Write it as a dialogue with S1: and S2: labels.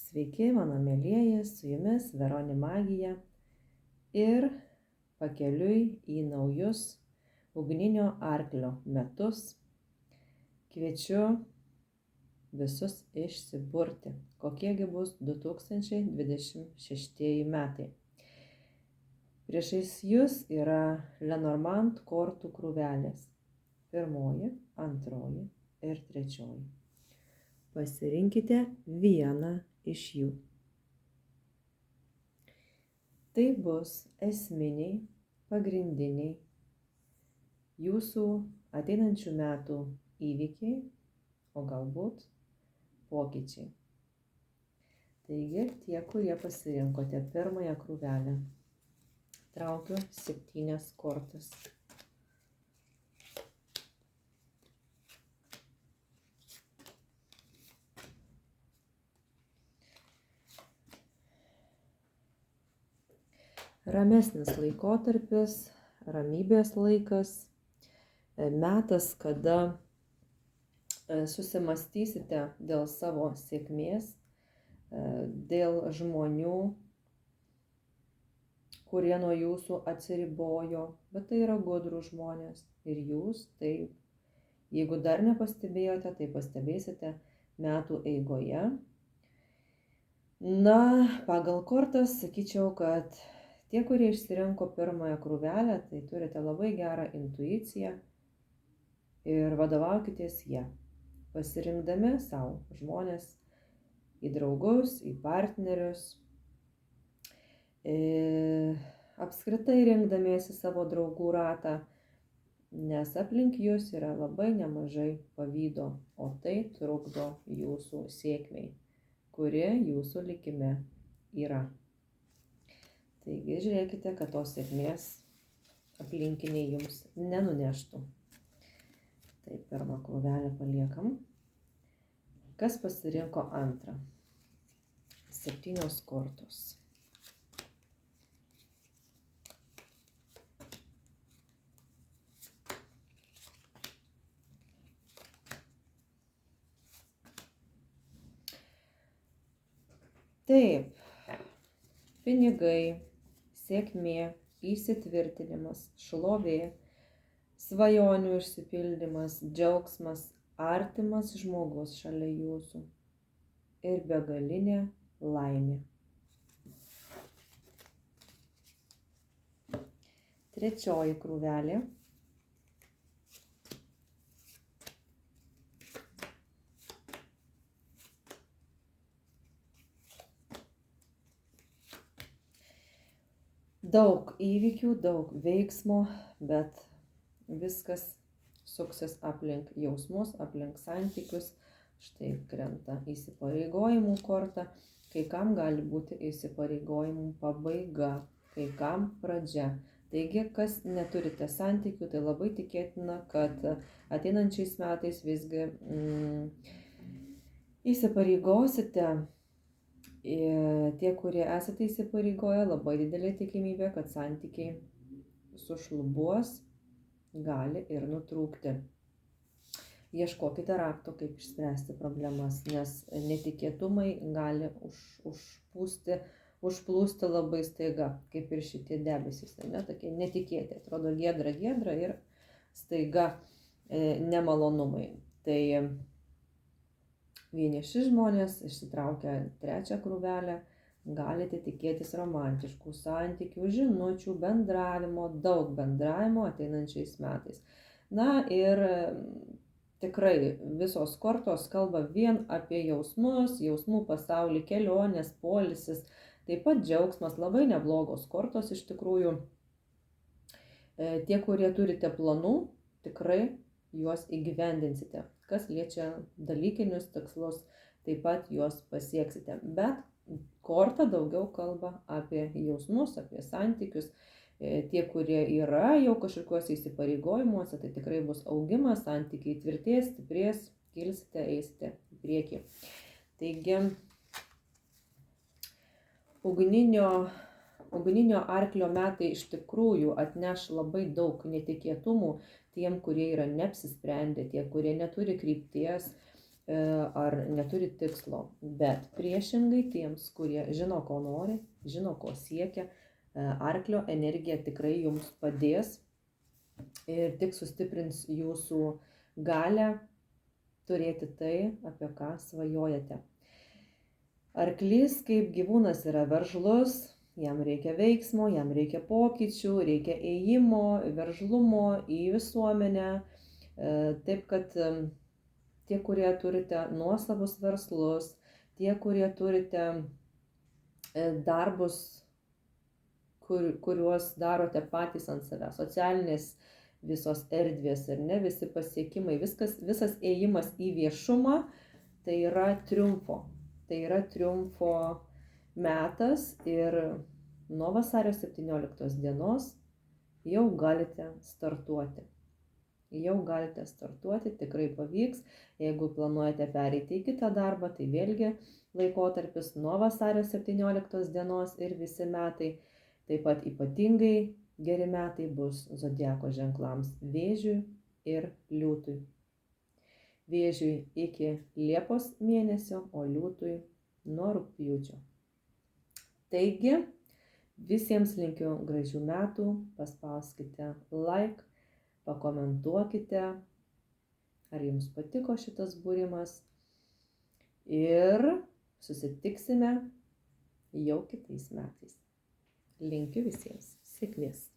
S1: Sveiki, mano mielieji, su jumis Veroni Magija ir pakeliui į naujus ugninio arklio metus kviečiu visus išsiburti, kokiegi bus 2026 metai. Priešais jūs yra Lenormand kortų krūvelės. Pirmoji, antroji ir trečioji. Pasirinkite vieną iš jų. Tai bus esminiai, pagrindiniai jūsų ateinančių metų įvykiai, o galbūt pokyčiai. Taigi, tie, kurie pasirinkote pirmąją krūvelę, traukiu 7 kortas. Ramesnis laikotarpis, ramybės laikas, metas, kada susimastysite dėl savo sėkmės, dėl žmonių, kurie nuo jūsų atsiribojo, bet tai yra gudrūs žmonės ir jūs taip. Jeigu dar nepastebėjote, tai pastebėsite metų eigoje. Na, pagal kortas sakyčiau, kad tie, kurie išsirinko pirmąją krūvelę, tai turite labai gerą intuiciją ir vadovaukitės ją, pasirinkdami savo žmonės į draugus, į partnerius, apskritai rinkdamiesi savo draugų ratą, nes aplink jūs yra labai nemažai pavydo, o tai trukdo jūsų sėkmei, kuri jūsų likime yra. Taigi žiūrėkite, kad tos sėkmės aplinkiniai jums nenuneštų. Tai pirmą krūvelę paliekam. Kas pasirinko antrą? 7 kortos. Taip, pinigai, sėkmė, įsitvirtinimas, šlovė, svajonių išsipildymas, džiaugsmas, artimas žmogus šalia jūsų ir begalinė laimė. Trečioji krūvelė. Daug įvykių, daug veiksmo, bet viskas suksis aplink jausmus, aplink santykius. Štai krenta įsipareigojimų korta. Kai kam gali būti įsipareigojimų pabaiga, kai kam pradžia. Taigi, kas neturite santykių, tai labai tikėtina, kad ateinančiais metais visgi įsipareigosite. Tie, kurie esate įsipareigoję, labai didelė tikimybė, kad santykiai sušlubuos, gali ir nutrūkti. Ieškokite rakto, kaip išspręsti problemas, nes netikėtumai gali užplūsti labai staiga, kaip ir šitie debesys, ne, tokie netikėti, atrodo giedra ir staiga nemalonumai. Tai vieniši žmonės išsitraukę trečią krūvelę, galite tikėtis romantiškų santykių, žinučių, bendravimo, daug bendravimo ateinančiais metais. Na ir tikrai visos kortos kalba vien apie jausmus, jausmų pasaulį, kelionės, poilsis, taip pat džiaugsmas, labai neblogos kortos iš tikrųjų. Tie, kurie turite planų, tikrai juos įgyvendinsite. Kas liečia dalykinius tikslus, taip pat juos pasieksite. Bet korta daugiau kalba apie jausmus, apie santykius. Tie, kurie yra jau kažkokiuose įsipareigojimuose, tai tikrai bus augimas, santykiai tvirtės, stiprės, kilsite, eisite į priekį. Taigi, ugninio arklio metai iš tikrųjų atneš labai daug netikėtumų tiem, kurie yra neapsisprendę, tie, kurie neturi krypties, ar neturi tikslo. Bet priešingai tiems, kurie žino, ko nori, žino, ko siekia, arklio energija tikrai jums padės ir tik sustiprins jūsų galę turėti tai, apie ką svajojate. Arklys kaip gyvūnas yra veržlus, jam reikia veiksmo, jam reikia pokyčių, reikia ėjimo, veržlumo į visuomenę. Taip kad tie, kurie turite nuosavus verslus, tie, kurie turite darbus, kuriuos darote patys ant savęs, socialinės visos erdvės ir ne visi pasiekimai, visas ėjimas į viešumą, tai yra triumfo. Tai yra triumfo metas ir nuo vasario 17 dienos jau galite startuoti. Jau galite startuoti, tikrai pavyks. Jeigu planuojate pereiti į kitą darbą, tai vėlgi laikotarpis nuo vasario 17 dienos ir visi metai. Taip pat ypatingai geri metai bus zodiako ženklams Vėžiui ir Liūtui. Vėžiui iki Liepos mėnesio, o Liūtui nuo rugpjūčio. Taigi, visiems linkiu gražių metų, paspauskite like, pakomentuokite, ar jums patiko šitas būrimas ir susitiksime jau kitais metais. Linkiu visiems sėkmės.